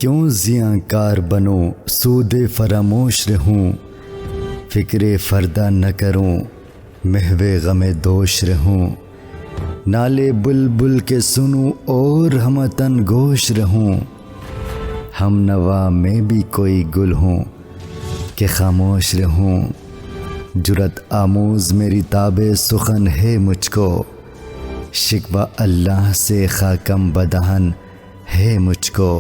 کیوں زیاں کار بنوں سود فراموش رہوں، فکر فردہ نہ کروں محو غم دوش رہوں، نالے بلبل کے سنوں اور ہمتن گوش رہوں، ہم نوا میں بھی کوئی گل ہوں کہ خاموش رہوں، جرت آموز میری تاب سخن ہے مجھ کو، شکوہ اللہ سے خاکم بدہن ہے مجھ کو۔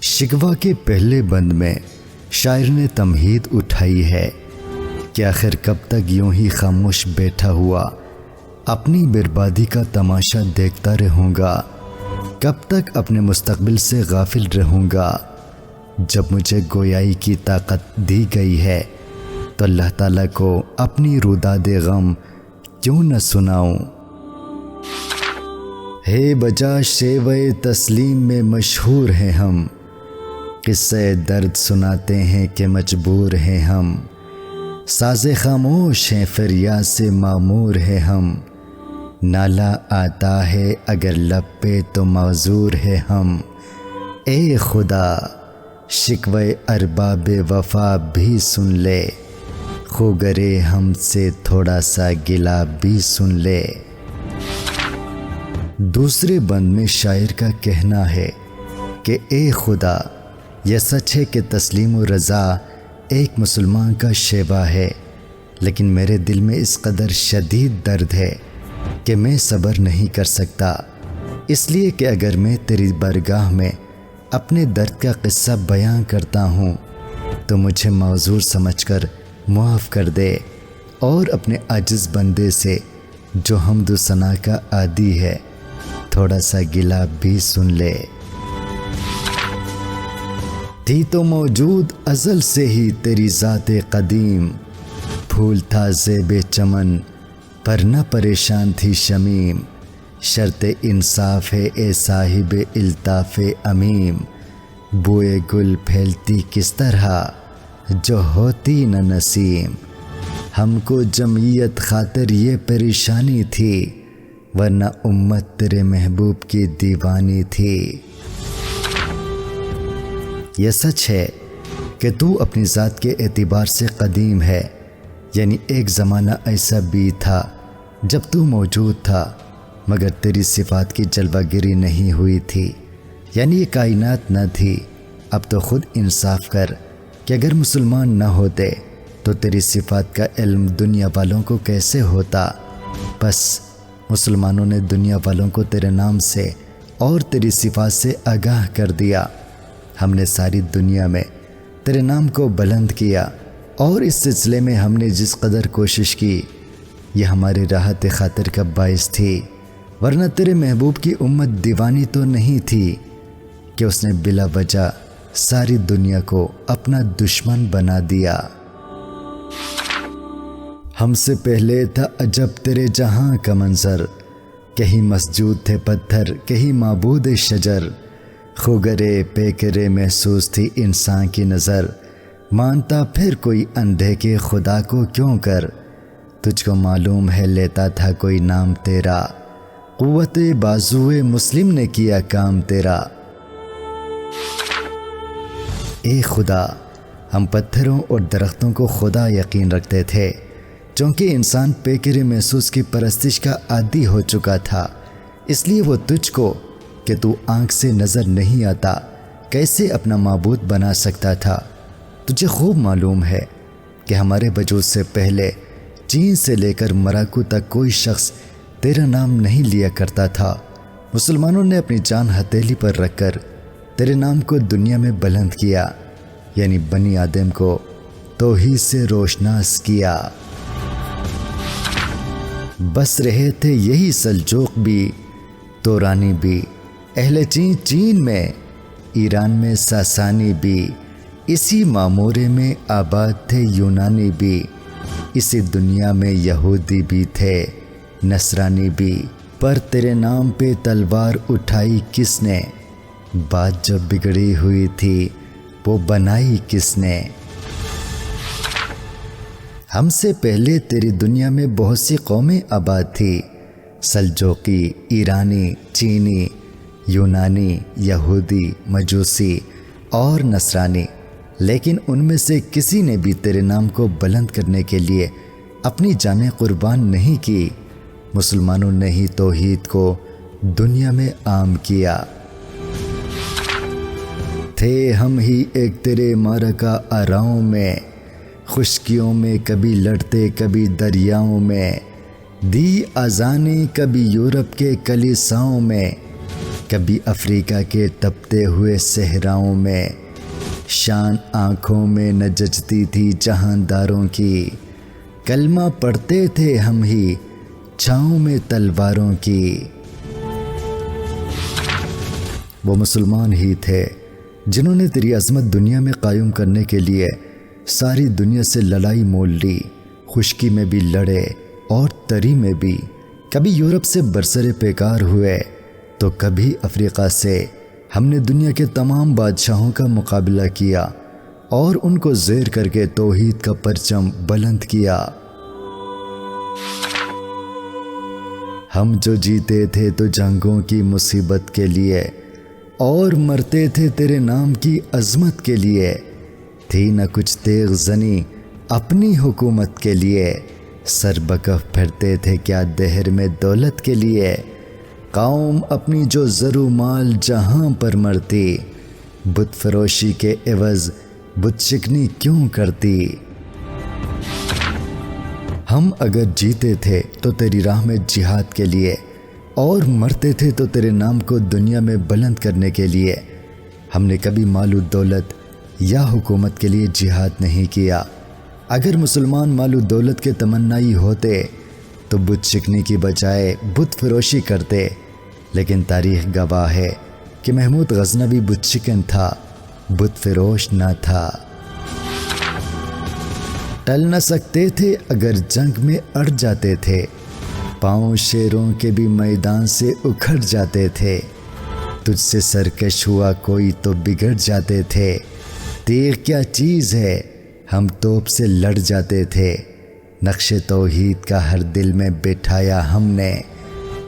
شکوہ کے پہلے بند میں شاعر نے تمہید اٹھائی ہے کہ آخر کب تک یوں ہی خاموش بیٹھا ہوا اپنی بربادی کا تماشا دیکھتا رہوں گا، کب تک اپنے مستقبل سے غافل رہوں گا۔ جب مجھے گویائی کی طاقت دی گئی ہے تو اللہ تعالیٰ کو اپنی روداد غم کیوں نہ سناؤں۔ ہے بجا شیوے تسلیم میں مشہور ہیں ہم، قصہ درد سناتے ہیں کہ مجبور ہیں ہم، ساز خاموش ہیں فریاد سے معمور ہیں ہم، نالا آتا ہے اگر لب پہ تو معذور ہے ہم۔ اے خدا شکوے ارباب وفا بھی سن لے، خوگرے ہم سے تھوڑا سا گلا بھی سن لے۔ دوسرے بند میں شاعر کا کہنا ہے کہ اے خدا، یہ سچ ہے کہ تسلیم و رضا ایک مسلمان کا شیوا ہے، لیکن میرے دل میں اس قدر شدید درد ہے کہ میں صبر نہیں کر سکتا، اس لیے کہ اگر میں تیری بارگاہ میں اپنے درد کا قصہ بیان کرتا ہوں تو مجھے معذور سمجھ کر معاف کر دے، اور اپنے عاجز بندے سے جو حمد و ثنا کا عادی ہے تھوڑا سا گلہ بھی سن لے۔ تھی تو موجود ازل سے ہی تیری ذات قدیم، پھول تھا زیب چمن پر نہ پریشان تھی شمیم، شرط انصاف ہے اے صاحب الطاف امیم، بوئے گل پھیلتی کس طرح جو ہوتی نہ نسیم، ہم کو جمعیت خاطر یہ پریشانی تھی ورنہ امت تیرے محبوب کی دیوانی تھی۔ یہ سچ ہے کہ تو اپنی ذات کے اعتبار سے قدیم ہے، یعنی ایک زمانہ ایسا بھی تھا جب تو موجود تھا مگر تیری صفات کی جلوہ گری نہیں ہوئی تھی، یعنی یہ کائنات نہ تھی۔ اب تو خود انصاف کر کہ اگر مسلمان نہ ہوتے تو تیری صفات کا علم دنیا والوں کو کیسے ہوتا؟ بس مسلمانوں نے دنیا والوں کو تیرے نام سے اور تیری صفات سے آگاہ کر دیا، ہم نے ساری دنیا میں تیرے نام کو بلند کیا، اور اس سلسلے میں ہم نے جس قدر کوشش کی یہ ہماری راحت خاطر کا باعث تھی، ورنہ تیرے محبوب کی امت دیوانی تو نہیں تھی کہ اس نے بلا وجہ ساری دنیا کو اپنا دشمن بنا دیا۔ ہم سے پہلے تھا عجب تیرے جہاں کا منظر، کہیں مسجود تھے پتھر کہیں معبود شجر، خوگرے پیکرے محسوس تھی انسان کی نظر، مانتا پھر کوئی اندھے کے خدا کو کیوں کر، تجھ کو معلوم ہے لیتا تھا کوئی نام تیرا، قوت بازوئے مسلم نے کیا کام تیرا۔ اے خدا، ہم پتھروں اور درختوں کو خدا یقین رکھتے تھے، چونکہ انسان پیکر محسوس کی پرستش کا عادی ہو چکا تھا، اس لیے وہ تجھ کو کہ تو آنکھ سے نظر نہیں آتا کیسے اپنا معبود بنا سکتا تھا۔ تجھے خوب معلوم ہے کہ ہمارے وجود سے پہلے چین سے لے کر مراکو تک کوئی شخص تیرا نام نہیں لیا کرتا تھا، مسلمانوں نے اپنی جان ہتھیلی پر رکھ کر تیرے نام کو دنیا میں بلند کیا، یعنی بنی آدم کو توحید سے روشناس کیا۔ بس رہے تھے یہی سلجوق بھی تورانی بھی، اہل چین میں، ایران میں ساسانی بھی، اسی معمورے میں آباد تھے یونانی بھی، اسی دنیا میں یہودی بھی تھے نصرانی بھی، پر تیرے نام پہ تلوار اٹھائی کس نے، بات جب بگڑی ہوئی تھی وہ بنائی کس نے۔ ہم سے پہلے تیری دنیا میں بہت سی قومیں آباد تھی، سلجوقی، ایرانی، چینی، یونانی، یہودی، مجوسی اور نصرانی، لیکن ان میں سے کسی نے بھی تیرے نام کو بلند کرنے کے لیے اپنی جانیں قربان نہیں کی۔ مسلمانوں نے ہی توحید کو دنیا میں عام کیا۔ تھے ہم ہی ایک تیرے معرکہ آراؤں میں، خشکیوں میں کبھی لڑتے کبھی دریاؤں میں، دی آزانی کبھی یورپ کے کلیساؤں میں، کبھی افریقہ کے تپتے ہوئے صحراؤں میں، شان آنکھوں میں نہ جچتی تھی جہانداروں کی، کلمہ پڑھتے تھے ہم ہی چھاؤں میں تلواروں کی۔ وہ مسلمان ہی تھے جنہوں نے تیری عظمت دنیا میں قائم کرنے کے لیے ساری دنیا سے لڑائی مول لی، خشکی میں بھی لڑے اور تری میں بھی، کبھی یورپ سے برسر پیکار ہوئے تو کبھی افریقہ سے۔ ہم نے دنیا کے تمام بادشاہوں کا مقابلہ کیا اور ان کو زیر کر کے توحید کا پرچم بلند کیا۔ ہم جو جیتے تھے تو جنگوں کی مصیبت کے لیے، اور مرتے تھے تیرے نام کی عظمت کے لیے، تھی نہ کچھ تیغ زنی اپنی حکومت کے لیے، سر بکف پھرتے تھے کیا دہر میں دولت کے لیے، قوم اپنی جو زر و مال جہاں پر مرتی، بت فروشی کے عوض بت شکنی کیوں کرتی۔ ہم اگر جیتے تھے تو تیری راہ میں جہاد کے لیے، اور مرتے تھے تو تیرے نام کو دنیا میں بلند کرنے کے لیے۔ ہم نے کبھی مال و دولت یا حکومت کے لیے جہاد نہیں کیا۔ اگر مسلمان مال و دولت کے تمنائی ہوتے تو بت شکنی کی بجائے بت فروشی کرتے، لیکن تاریخ گواہ ہے کہ محمود غزنوی بت شکن تھا، بت فروش نہ تھا۔ ٹل نہ سکتے تھے اگر جنگ میں اڑ جاتے تھے، پاؤں شیروں کے بھی میدان سے اکھڑ جاتے تھے، تجھ سے سرکش ہوا کوئی تو بگڑ جاتے تھے، تیغ کیا چیز ہے ہم توپ سے لڑ جاتے تھے، نقش توحید کا ہر دل میں بٹھایا ہم نے،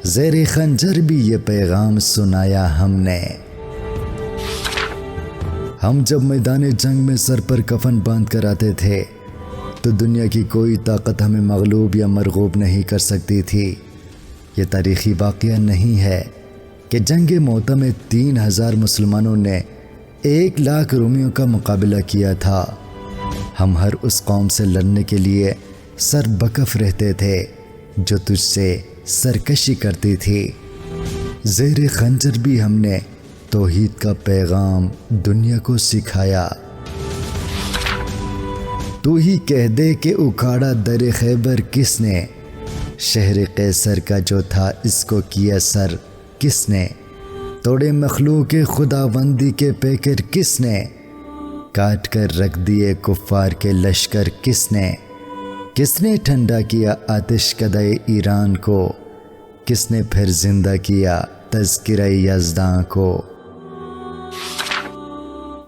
زیر خنجر بھی یہ پیغام سنایا ہم نے۔ ہم جب میدان جنگ میں سر پر کفن باندھ کر آتے تھے تو دنیا کی کوئی طاقت ہمیں مغلوب یا مرغوب نہیں کر سکتی تھی۔ یہ تاریخی واقعہ نہیں ہے کہ جنگ موتہ میں 3000 مسلمانوں نے 1,00,000 رومیوں کا مقابلہ کیا تھا۔ ہم ہر اس قوم سے لڑنے کے لیے سر بکف رہتے تھے جو تجھ سے سرکشی کرتی تھی، زیر خنجر بھی ہم نے توحید کا پیغام دنیا کو سکھایا۔ تو ہی کہہ دے کہ اکھاڑا در خیبر کس نے، شہر قیصر کا جو تھا اس کو کیا سر کس نے، توڑے مخلوق خداوندی کے پیکر کس نے، کاٹ کر رکھ دیے کفار کے لشکر کس نے ٹھنڈا کیا آتش کدہ ایران کو، کس نے پھر زندہ کیا تذکرہ یزداں کو۔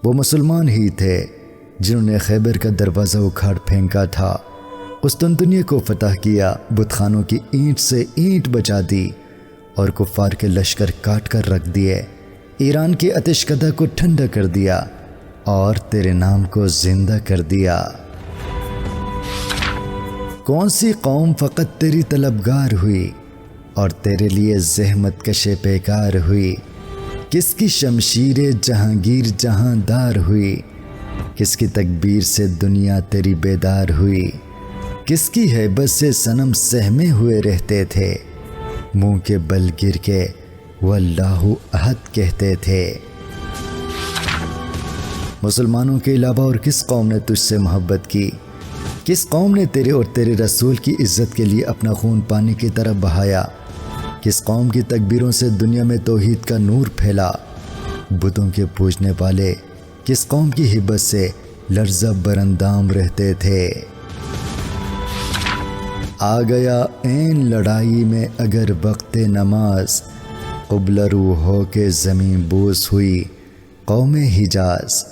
وہ مسلمان ہی تھے جنہوں نے خیبر کا دروازہ اکھاڑ پھینکا تھا، قسطنطنیہ کو فتح کیا، بت خانوں کی اینٹ سے اینٹ بجا دی اور کفار کے لشکر کاٹ کر رکھ دیے، ایران کے آتش کدہ کو ٹھنڈا کر دیا اور تیرے نام کو زندہ کر دیا۔ کون سی قوم فقط تیری طلبگار ہوئی اور تیرے لیے زحمت کش پیکار ہوئی، کس کی شمشیر جہانگیر جہاندار ہوئی، کس کی تکبیر سے دنیا تیری بیدار ہوئی، کس کی ہیبت سے صنم سہمے ہوئے رہتے تھے، منہ کے بل گر کے واللہ احد کہتے تھے۔ مسلمانوں کے علاوہ اور کس قوم نے تجھ سے محبت کی، کس قوم نے تیرے اور تیرے رسول کی عزت کے لیے اپنا خون پانی کی طرح بہایا، کس قوم کی تکبیروں سے دنیا میں توحید کا نور پھیلا، بتوں کے پوجنے والے کس قوم کی ہبت سے لرزہ براندام رہتے تھے۔ آ گیا این لڑائی میں اگر وقت نماز، قبلہ رو ہو کے زمین بوس ہوئی قوم حجاز،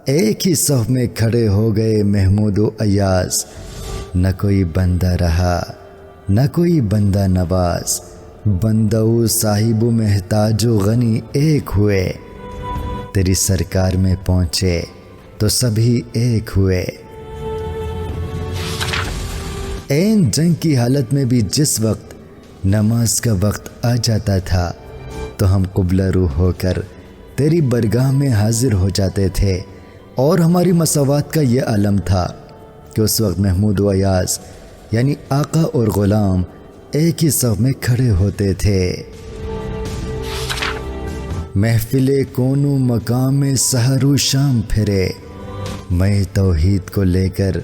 ایک ہی صف میں کھڑے ہو گئے محمود و ایاز، نہ کوئی بندہ رہا نہ کوئی بندہ نواز، بندو صاحب و محتاج و غنی ایک ہوئے، تیری سرکار میں پہنچے تو سبھی ایک ہوئے۔ این جنگ کی حالت میں بھی جس وقت نماز کا وقت آ جاتا تھا تو ہم قبلہ روح ہو کر تیری برگاہ میں حاضر ہو جاتے تھے، اور ہماری مساوات کا یہ عالم تھا کہ اس وقت محمود و ایاز یعنی آقا اور غلام ایک ہی صف میں کھڑے ہوتے تھے۔ محفل کون و مقام میں سحر و شام پھرے، میں توحید کو لے کر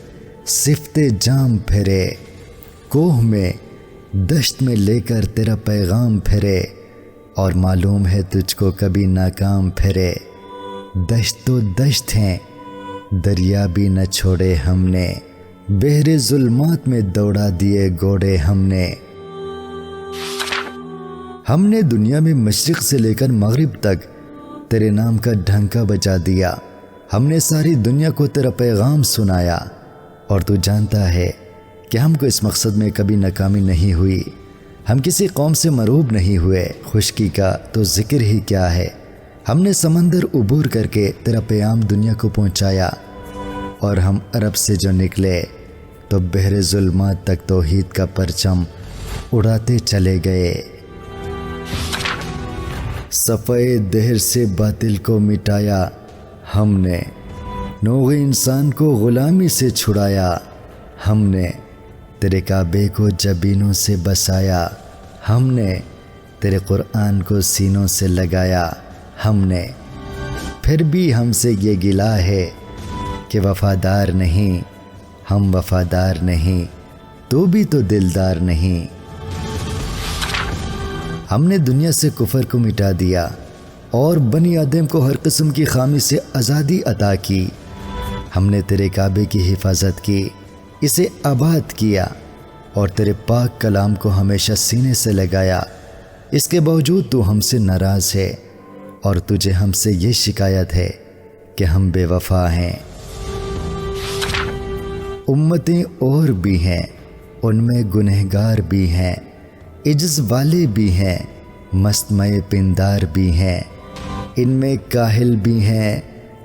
صفت جام پھرے، کوہ میں دشت میں لے کر تیرا پیغام پھرے، اور معلوم ہے تجھ کو کبھی ناکام پھرے۔ دشت تو دشت ہیں، دریا بھی نہ چھوڑے ہم نے، بحر ظلمات میں دوڑا دیے گھوڑے ہم نے دنیا میں مشرق سے لے کر مغرب تک تیرے نام کا ڈھنکا بجا دیا، ہم نے ساری دنیا کو تیرا پیغام سنایا، اور تو جانتا ہے کہ ہم کو اس مقصد میں کبھی ناکامی نہیں ہوئی، ہم کسی قوم سے مروب نہیں ہوئے، خشکی کا تو ذکر ہی کیا ہے، ہم نے سمندر عبور کر کے تیرا پیام دنیا کو پہنچایا، اور ہم عرب سے جو نکلے تو بحر ظلمات تک توحید کا پرچم اڑاتے چلے گئے۔ صفحے دہر سے باطل کو مٹایا ہم نے، نوع انسان کو غلامی سے چھڑایا ہم نے، تیرے کعبے کو جبینوں سے بسایا ہم نے، تیرے قرآن کو سینوں سے لگایا ہم نے، پھر بھی ہم سے یہ گلہ ہے کہ وفادار نہیں، ہم وفادار نہیں، تو بھی تو دلدار نہیں۔ ہم نے دنیا سے کفر کو مٹا دیا، اور بنی آدم کو ہر قسم کی خامی سے آزادی عطا کی، ہم نے تیرے کعبے کی حفاظت کی، اسے آباد کیا، اور تیرے پاک کلام کو ہمیشہ سینے سے لگایا، اس کے باوجود تو ہم سے ناراض ہے، اور تجھے ہم سے یہ شکایت ہے کہ ہم بے وفا ہیں۔ امتیں اور بھی ہیں، ان میں گنہگار بھی ہیں، عجز والے بھی ہیں، مستمع پندار بھی ہیں، ان میں کاہل بھی ہیں،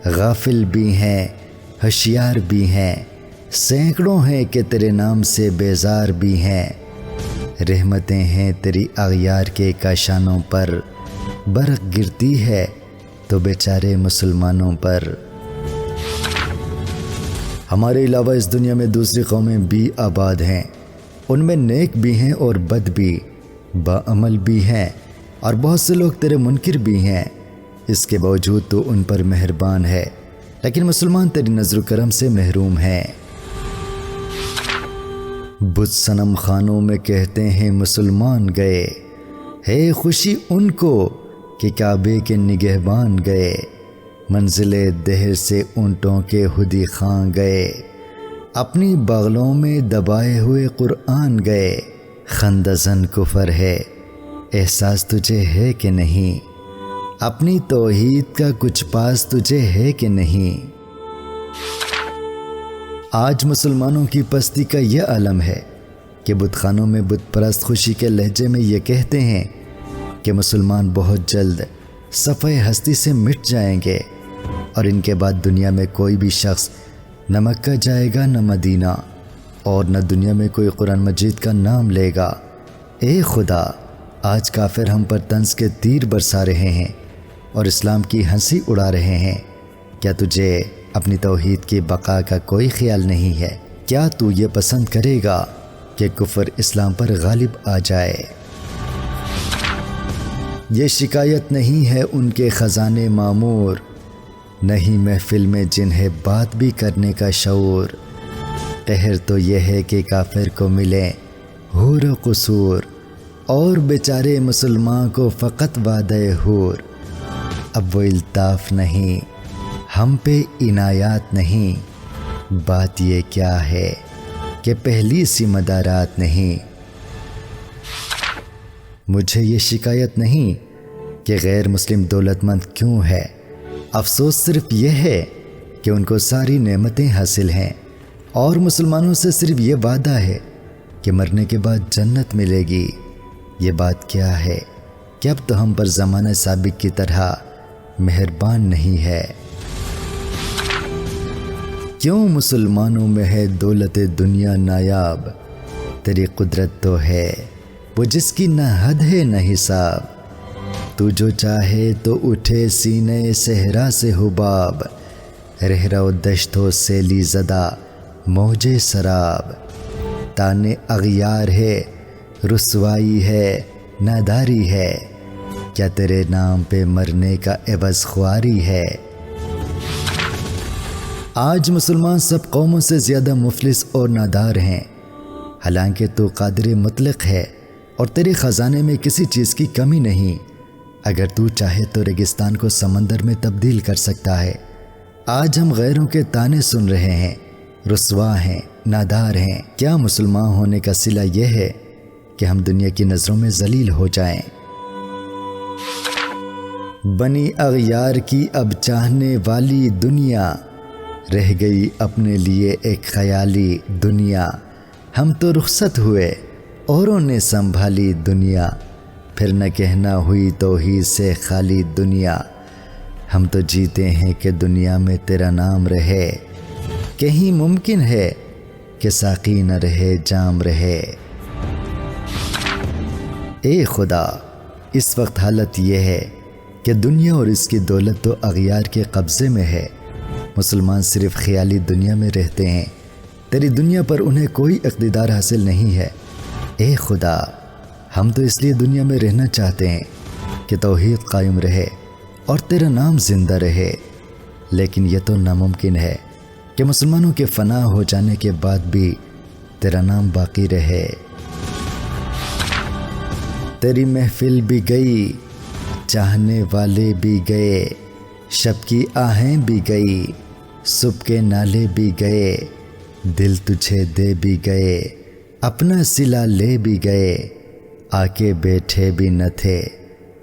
غافل بھی ہیں، ہوشیار بھی ہیں، سینکڑوں ہیں کہ تیرے نام سے بیزار بھی ہیں۔ رحمتیں ہیں تیری اغیار کے کاشانوں پر، برق گرتی ہے تو بیچارے مسلمانوں پر۔ ہمارے علاوہ اس دنیا میں دوسری قومیں بھی آباد ہیں، ان میں نیک بھی ہیں اور بد بھی، باعمل بھی ہیں، اور بہت سے لوگ تیرے منکر بھی ہیں، اس کے باوجود تو ان پر مہربان ہے، لیکن مسلمان تیری نظر و کرم سے محروم ہیں۔ بت صنم خانوں میں کہتے ہیں مسلمان گئے، ہے خوشی ان کو کہ کعبے کے نگہبان گئے، منزل دہر سے اونٹوں کے ہدی خاں گئے، اپنی بغلوں میں دبائے ہوئے قرآن گئے۔ خندزن کفر ہے، احساس تجھے ہے کہ نہیں، اپنی توحید کا کچھ پاس تجھے ہے کہ نہیں۔ آج مسلمانوں کی پستی کا یہ عالم ہے کہ بت خانوں میں بت پرست خوشی کے لہجے میں یہ کہتے ہیں کہ مسلمان بہت جلد صفحہ ہستی سے مٹ جائیں گے، اور ان کے بعد دنیا میں کوئی بھی شخص نہ مکہ جائے گا نہ مدینہ، اور نہ دنیا میں کوئی قرآن مجید کا نام لے گا۔ اے خدا، آج کافر ہم پر طنز کے تیر برسا رہے ہیں اور اسلام کی ہنسی اڑا رہے ہیں، کیا تجھے اپنی توحید کی بقا کا کوئی خیال نہیں ہے؟ کیا تو یہ پسند کرے گا کہ کفر اسلام پر غالب آ جائے؟ یہ شکایت نہیں ہے ان کے خزانے معمور، نہیں محفل میں جنہیں بات بھی کرنے کا شعور، قہر تو یہ ہے کہ کافر کو ملے حور و قصور، اور بیچارے مسلمان کو فقط وعدہ حور۔ اب وہ الطاف نہیں، ہم پہ عنایات نہیں، بات یہ کیا ہے کہ پہلی سی مدارات نہیں۔ مجھے یہ شکایت نہیں کہ غیر مسلم دولت مند کیوں ہے، افسوس صرف یہ ہے کہ ان کو ساری نعمتیں حاصل ہیں، اور مسلمانوں سے صرف یہ وعدہ ہے کہ مرنے کے بعد جنت ملے گی، یہ بات کیا ہے کہ اب تو ہم پر زمانہ سابق کی طرح مہربان نہیں ہے؟ کیوں مسلمانوں میں ہے دولت دنیا نایاب؟ تیری قدرت تو ہے وہ جس کی نہ حد ہے نہ حساب، تو جو چاہے تو اٹھے سینے صحرا سے حباب، رہرو دشت و سیلی زدہ موجے سراب، تانے اغیار ہے رسوائی ہے ناداری ہے، کیا تیرے نام پہ مرنے کا عوض خواری ہے؟ آج مسلمان سب قوموں سے زیادہ مفلس اور نادار ہیں، حالانکہ تو قادر مطلق ہے اور تیرے خزانے میں کسی چیز کی کمی نہیں۔ اگر تو چاہے تو ریگستان کو سمندر میں تبدیل کر سکتا ہے۔ آج ہم غیروں کے طعنے سن رہے ہیں، رسوا ہیں، نادار ہیں۔ کیا مسلمان ہونے کا صلہ یہ ہے کہ ہم دنیا کی نظروں میں ذلیل ہو جائیں؟ بنی اغیار کی اب چاہنے والی دنیا، رہ گئی اپنے لیے ایک خیالی دنیا۔ ہم تو رخصت ہوئے اوروں نے سنبھالی دنیا، پھر نہ کہنا ہوئی توحید سے خالی دنیا۔ ہم تو جیتے ہیں کہ دنیا میں تیرا نام رہے، کہیں ممکن ہے کہ ساقی نہ رہے جام رہے۔ اے خدا، اس وقت حالت یہ ہے کہ دنیا اور اس کی دولت تو اغیار کے قبضے میں ہے، مسلمان صرف خیالی دنیا میں رہتے ہیں، تیری دنیا پر انہیں کوئی اقتدار حاصل نہیں ہے۔ اے خدا، ہم تو اس لیے دنیا میں رہنا چاہتے ہیں کہ توحید قائم رہے اور تیرا نام زندہ رہے، لیکن یہ تو ناممکن ہے کہ مسلمانوں کے فنا ہو جانے کے بعد بھی تیرا نام باقی رہے۔ تیری محفل بھی گئی، چاہنے والے بھی گئے، شب کی آہیں بھی گئی، صبح کے نالے بھی گئے، دل تجھے دے بھی گئے، اپنا صلہ لے بھی گئے، آ کے بیٹھے بھی نہ تھے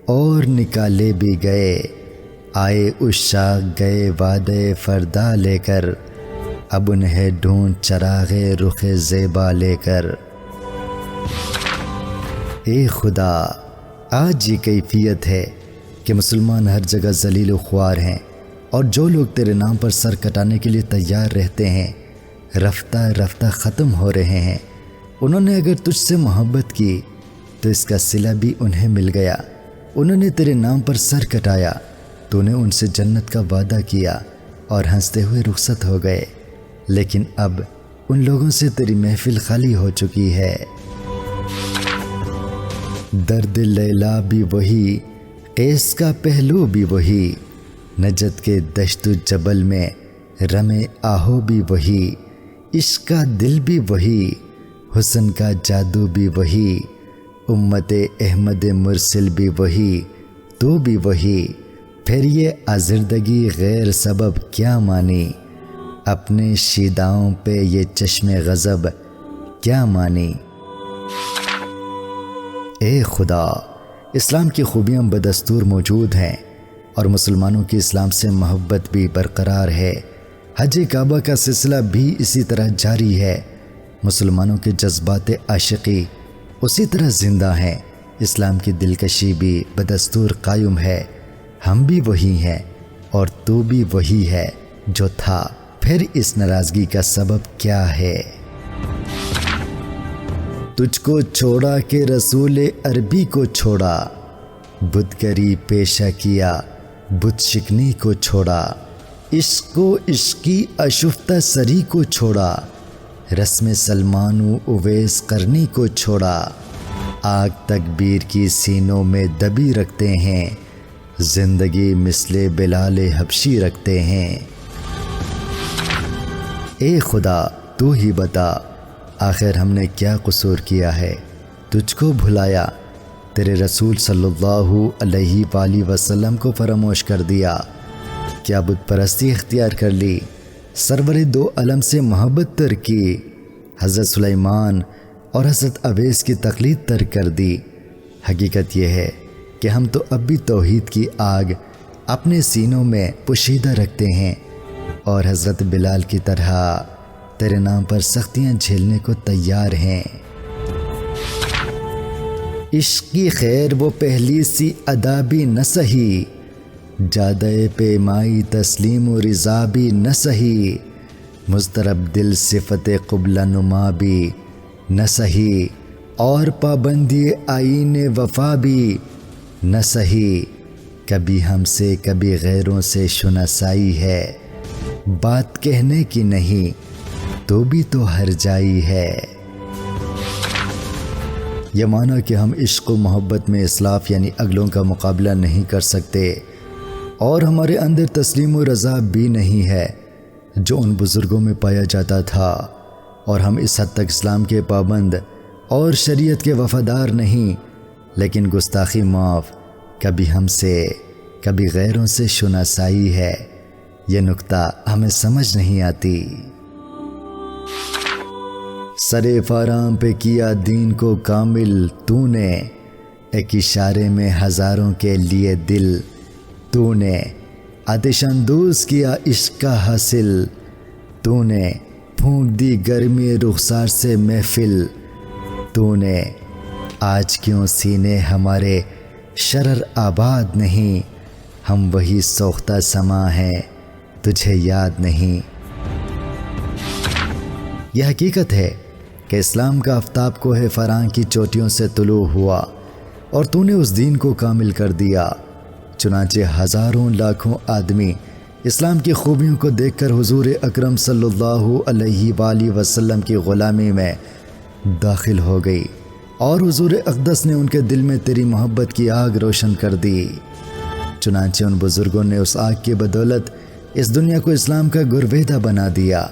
اور نکالے بھی گئے، آئے عشاق گئے وعدے فردا لے کر، اب انہیں ڈھونڈ چراغ رخ زیبا لے کر۔ اے خدا، آج یہ کیفیت ہے کہ مسلمان ہر جگہ ذلیل و خوار ہیں، اور جو لوگ تیرے نام پر سر کٹانے کے لیے تیار رہتے ہیں رفتہ رفتہ ختم ہو رہے ہیں۔ انہوں نے اگر تجھ سے محبت کی تو اس کا صلہ بھی انہیں مل گیا، انہوں نے تیرے نام پر سر کٹایا تو نے ان سے جنت کا وعدہ کیا اور ہنستے ہوئے رخصت ہو گئے، لیکن اب ان لوگوں سے تیری محفل خالی ہو چکی ہے۔ درد لیلا بھی وہی، قیس کا پہلو بھی وہی، نجد کے دشت و جبل میں رمے آہو بھی وہی، عشق کا دل بھی وہی، حسن کا جادو بھی وہی، امت احمد مرسل بھی وہی، تو بھی وہی، پھر یہ آزردگی غیر سبب کیا مانی، اپنے شیداؤں پہ یہ چشم غضب کیا مانی۔ اے خدا، اسلام کی خوبیاں بدستور موجود ہیں اور مسلمانوں کی اسلام سے محبت بھی برقرار ہے، حج کعبہ کا سلسلہ بھی اسی طرح جاری ہے، مسلمانوں کے جذبات عاشقی اسی طرح زندہ ہیں، اسلام کی دلکشی بھی بدستور قائم ہے، ہم بھی وہی ہیں اور تو بھی وہی ہے جو تھا، پھر اس ناراضگی کا سبب کیا ہے؟ تجھ کو چھوڑا کہ رسول عربی کو چھوڑا، بتگری پیشہ کیا بت شکنی کو چھوڑا، عشق و عشقی اشفتہ سری کو چھوڑا، رسم سلمان و اویس قرنی کو چھوڑا، آگ تکبیر کی سینوں میں دبی رکھتے ہیں، زندگی مثل بلال حبشی رکھتے ہیں۔ اے خدا، تو ہی بتا آخر ہم نے کیا قصور کیا ہے، تجھ کو بھلایا، تیرے رسول صلی اللہ علیہ وآلہ وسلم کو فراموش کر دیا، کیا بت پرستی اختیار کر لی، سرور دو عالم سے محبت ترک کی، حضرت سلیمان اور حضرت اویس کی تقلید ترک کر دی۔ حقیقت یہ ہے کہ ہم تو اب بھی توحید کی آگ اپنے سینوں میں پوشیدہ رکھتے ہیں اور حضرت بلال کی طرح تیرے نام پر سختیاں جھیلنے کو تیار ہیں۔ عشق کی خیر وہ پہلی سی ادا بھی نہ سہی، جادۂ پیمائی تسلیم و رضا بھی نہ سہی، مضطرب دل صفت قبلہ نما بھی نہ سہی، اور پابندی آئین وفا بھی نہ سہی، کبھی ہم سے کبھی غیروں سے شناسائی ہے، بات کہنے کی نہیں تو بھی تو ہر جائی ہے۔ یہ معنی کہ ہم عشق و محبت میں اسلاف یعنی اگلوں کا مقابلہ نہیں کر سکتے، اور ہمارے اندر تسلیم و رضا بھی نہیں ہے جو ان بزرگوں میں پایا جاتا تھا، اور ہم اس حد تک اسلام کے پابند اور شریعت کے وفادار نہیں، لیکن گستاخی معاف، کبھی ہم سے کبھی غیروں سے شناسائی ہے، یہ نکتہ ہمیں سمجھ نہیں آتی۔ سرے فارام پہ کیا دین کو کامل تو نے، ایک اشارے میں ہزاروں کے لیے دل تو نے، آتش اندوز کیا عشق کا حاصل تو نے، پھونک دی گرمی رخسار سے محفل تو نے، آج کیوں سینے ہمارے شرر آباد نہیں، ہم وہی سوختہ سما ہیں تجھے یاد نہیں۔ یہ حقیقت ہے کہ اسلام کا آفتاب کوہ فراں کی چوٹیوں سے طلوع ہوا اور تو نے اس دین کو کامل کر دیا، چنانچہ ہزاروں لاکھوں آدمی اسلام کی خوبیوں کو دیکھ کر حضور اکرم صلی اللہ علیہ وآلہ وسلم کی غلامی میں داخل ہو گئی، اور حضور اقدس نے ان کے دل میں تیری محبت کی آگ روشن کر دی۔ چنانچہ ان بزرگوں نے اس آگ کی بدولت اس دنیا کو اسلام کا گرویدہ بنا دیا،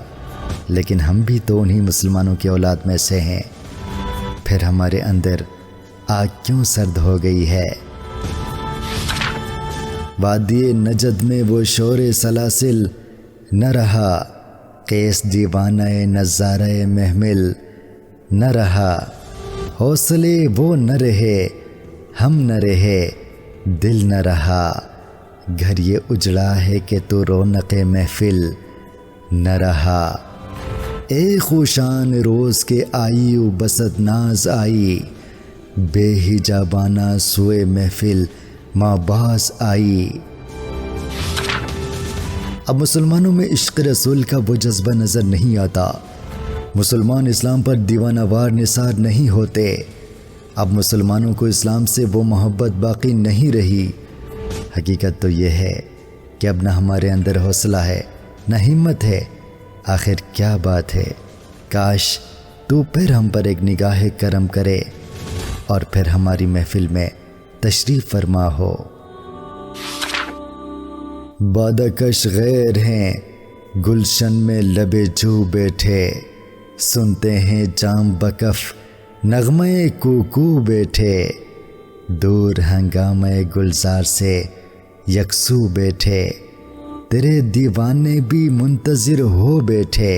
لیکن ہم بھی تو انہی مسلمانوں کی اولاد میں سے ہیں، پھر ہمارے اندر آگ کیوں سرد ہو گئی ہے؟ وادی نجد میں وہ شور سلاسل نہ رہا، قیس دیوانہ نظارہ محمل نہ رہا، حوصلے وہ نہ رہے ہم نہ رہے دل نہ رہا، گھر یہ اجڑا ہے کہ تو رونق محفل نہ رہا، اے خوشان روز کے آئی و بسط ناز آئی، بے حجابانہ سوئے محفل ماں باز آئی۔ اب مسلمانوں میں عشق رسول کا وہ جذبہ نظر نہیں آتا، مسلمان اسلام پر دیوانہ وار نثار نہیں ہوتے، اب مسلمانوں کو اسلام سے وہ محبت باقی نہیں رہی۔ حقیقت تو یہ ہے کہ اب نہ ہمارے اندر حوصلہ ہے نہ ہمت ہے، آخر کیا بات ہے؟ کاش تو پھر ہم پر ایک نگاہ کرم کرے اور پھر ہماری محفل میں تشریف فرما ہو۔ بادہ کش غیر ہیں گلشن میں لبے جو بیٹھے، سنتے ہیں جام بکف نغمے کوکو بیٹھے، دور ہنگامے گلزار سے یکسو بیٹھے، تیرے دیوانے بھی منتظر ہو بیٹھے،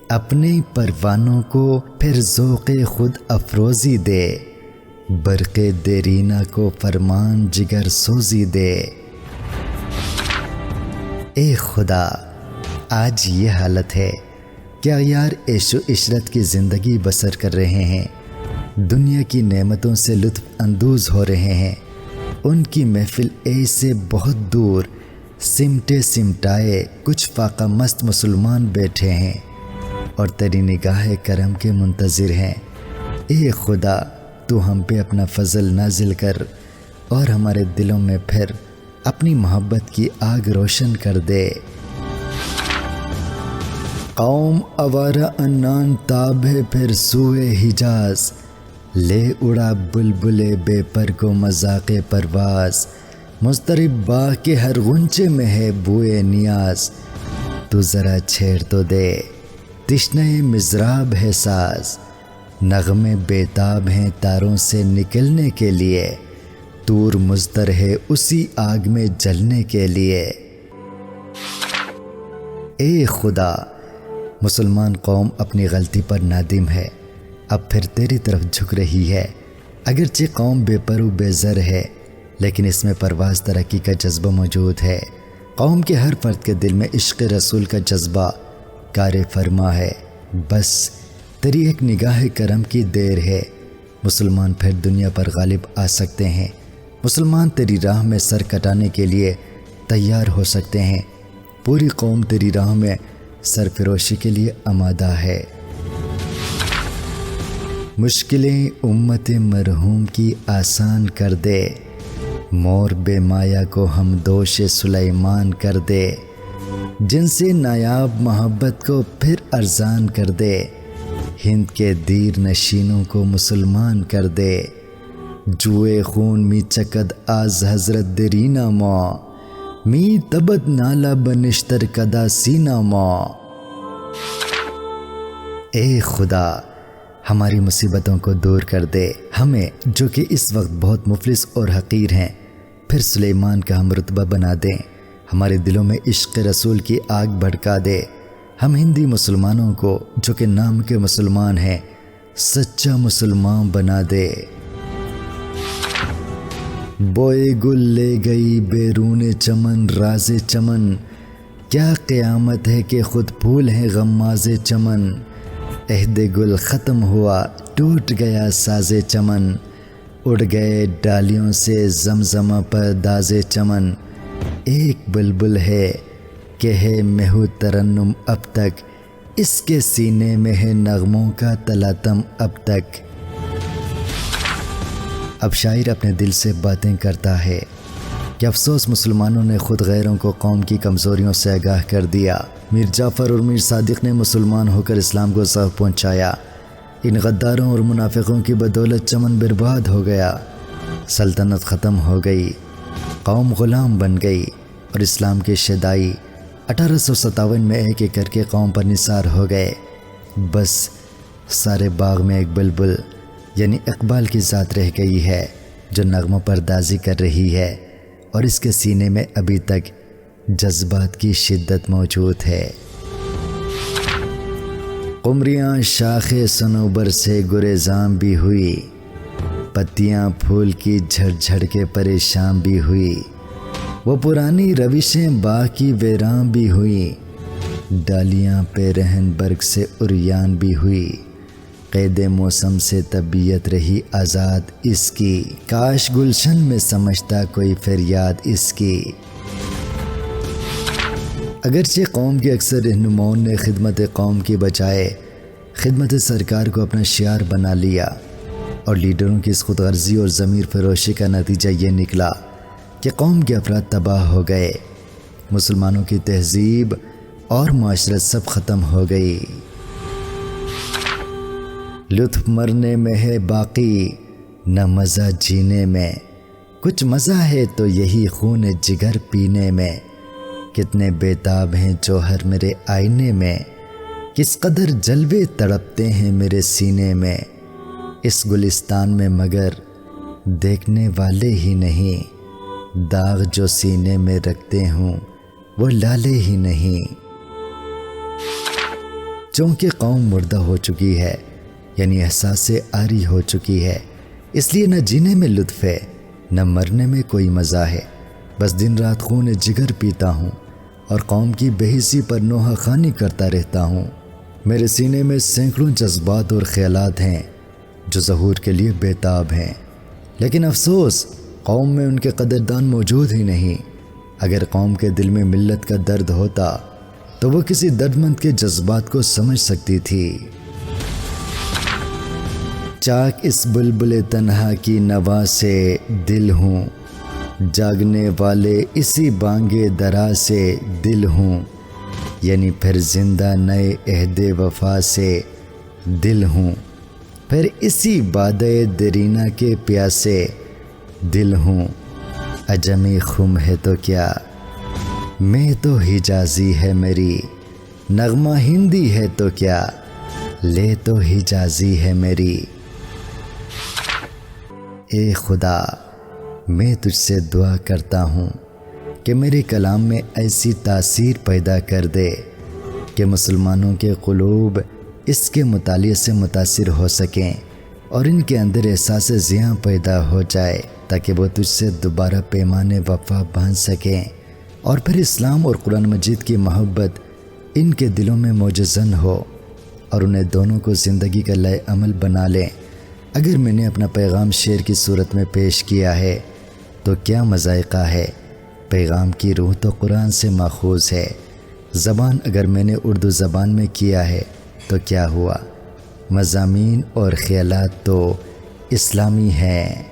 اپنے پروانوں کو پھر ذوق خود افروزی دے، برق دیرینہ کو فرمان جگر سوزی دے۔ اے خدا، آج یہ حالت ہے کہ اغیار عیش و عشرت کی زندگی بسر کر رہے ہیں، دنیا کی نعمتوں سے لطف اندوز ہو رہے ہیں، ان کی محفل ایسے بہت دور سمٹے سمٹائے کچھ فاقہ مست مسلمان بیٹھے ہیں اور تیری نگاہ کرم کے منتظر ہیں۔ اے خدا، تو ہم پہ اپنا فضل نازل کر اور ہمارے دلوں میں پھر اپنی محبت کی آگ روشن کر دے۔ قوم آوارہ انان تاب ہے پھر سوئے حجاز، لے اڑا بلبل بے پر کو مذاق پرواز، مضطرب باغ کے ہر غنچے میں ہے بوئے نیاز، تو ذرا چھیڑ تو دے تشنہ مضراب ہے ساز، نغمے بیتاب ہیں تاروں سے نکلنے کے لیے، طور مضطر ہے اسی آگ میں جلنے کے لیے۔ اے خدا، مسلمان قوم اپنی غلطی پر نادم ہے، اب پھر تیری طرف جھک رہی ہے، اگرچہ قوم بے پر و بے زر ہے لیکن اس میں پرواز ترقی کا جذبہ موجود ہے، قوم کے ہر فرد کے دل میں عشق رسول کا جذبہ کار فرما ہے، بس تیری ایک نگاہ کرم کی دیر ہے، مسلمان پھر دنیا پر غالب آ سکتے ہیں۔ مسلمان تیری راہ میں سر کٹانے کے لیے تیار ہو سکتے ہیں۔ پوری قوم تیری راہ میں سرفروشی کے لیے آمادہ ہے۔ مشکلیں امت مرحوم کی آسان کر دے، مور بے مایا کو ہم دوش سلیمان کر دے، جن سے نایاب محبت کو پھر ارزان کر دے، ہند کے دیر نشینوں کو مسلمان کر دے، جوئے خون می چکد آز حضرت درینا ما، می تبت نالا بنشتر کدا سینا ما۔ اے خدا ہماری مصیبتوں کو دور کر دے، ہمیں جو کہ اس وقت بہت مفلس اور حقیر ہیں پھر سلیمان کا ہم رتبہ بنا دیں، ہمارے دلوں میں عشق رسول کی آگ بھڑکا دے، ہم ہندی مسلمانوں کو جو کہ نام کے مسلمان ہیں سچا مسلمان بنا دے۔ بوئے گل لے گئی بیرون چمن راز چمن، کیا قیامت ہے کہ خود پھول ہیں غماز چمن، عہد گل ختم ہوا ٹوٹ گیا ساز چمن، اڑ گئے ڈالیوں سے زمزمہ پر داز چمن، ایک بلبل ہے کہ ہے مہو ترنم اب تک، اس کے سینے میں ہے نغموں کا تلاطم اب تک۔ اب شاعر اپنے دل سے باتیں کرتا ہے کہ افسوس مسلمانوں نے خود غیروں کو قوم کی کمزوریوں سے آگاہ کر دیا۔ میر جعفر اور میر صادق نے مسلمان ہو کر اسلام کو ضعف پہنچایا، ان غداروں اور منافقوں کی بدولت چمن برباد ہو گیا، سلطنت ختم ہو گئی، قوم غلام بن گئی اور اسلام کے شیدائی 1857 میں ایک ایک کر کے قوم پر نثار ہو گئے۔ بس سارے باغ میں ایک بلبل یعنی اقبال کی ذات رہ گئی ہے جو نغموں پردازی کر رہی ہے، اور اس کے سینے میں ابھی تک جذبات کی شدت موجود ہے۔ قمریاں شاخ صنوبر سے گریزاں بھی ہوئی، پتیاں پھول کی جھڑ جھڑ کے پریشان بھی ہوئی، وہ پرانی روشیں باغ کی ویراں بھی ہوئی، ڈالیاں پہ رہن برگ سے عریان بھی ہوئی، قید موسم سے طبیعت رہی آزاد اس کی، کاش گلشن میں سمجھتا کوئی فریاد اس کی۔ اگرچہ قوم کے اکثر رہنماؤں نے خدمت قوم کی بجائے خدمت سرکار کو اپنا شعار بنا لیا، اور لیڈروں کی اس خود غرضی اور ضمیر فروشی کا نتیجہ یہ نکلا کہ قوم کے افراد تباہ ہو گئے، مسلمانوں کی تہذیب اور معاشرت سب ختم ہو گئی۔ لطف مرنے میں ہے باقی نہ مزہ جینے میں، کچھ مزہ ہے تو یہی خون جگر پینے میں، کتنے بیتاب ہیں جوہر میرے آئینے میں، کس قدر جلوے تڑپتے ہیں میرے سینے میں، اس گلستان میں مگر دیکھنے والے ہی نہیں، داغ جو سینے میں رکھتے ہوں وہ لالے ہی نہیں۔ چونکہ قوم مردہ ہو چکی ہے یعنی احساس سے عاری ہو چکی ہے، اس لیے نہ جینے میں لطف ہے نہ مرنے میں کوئی مزہ ہے، بس دن رات خون جگر پیتا ہوں اور قوم کی بے حسی پر نوحہ خوانی کرتا رہتا ہوں۔ میرے سینے میں سینکڑوں جذبات اور خیالات ہیں جو ظہور کے لیے بیتاب ہیں، لیکن افسوس قوم میں ان کے قدردان موجود ہی نہیں۔ اگر قوم کے دل میں ملت کا درد ہوتا تو وہ کسی دردمند کے جذبات کو سمجھ سکتی تھی۔ چاک اس بلبل تنہا کی نوا سے دل ہوں، جاگنے والے اسی بانگے درا سے دل ہوں، یعنی پھر زندہ نئے عہد وفا سے دل ہوں، پھر اسی بادے درینا کے پیاسے دل ہوں، عجمی خم ہے تو کیا میں تو حجازی ہے میری، نغمہ ہندی ہے تو کیا لے تو حجازی ہے میری۔ اے خدا میں تجھ سے دعا کرتا ہوں کہ میرے کلام میں ایسی تاثیر پیدا کر دے کہ مسلمانوں کے قلوب اس کے مطالعے سے متاثر ہو سکیں اور ان کے اندر احساس زیاں پیدا ہو جائے، تاکہ وہ تجھ سے دوبارہ پیمان وفا باندھ سکیں، اور پھر اسلام اور قرآن مجید کی محبت ان کے دلوں میں موجزن ہو اور انہیں دونوں کو زندگی کا لائے عمل بنا لیں، اگر میں نے اپنا پیغام شعر کی صورت میں پیش کیا ہے تو کیا مذائقہ ہے؟ پیغام کی روح تو قرآن سے ماخوذ ہے۔ زبان اگر میں نے اردو زبان میں کیا ہے تو کیا ہوا؟ مضامین اور خیالات تو اسلامی ہیں۔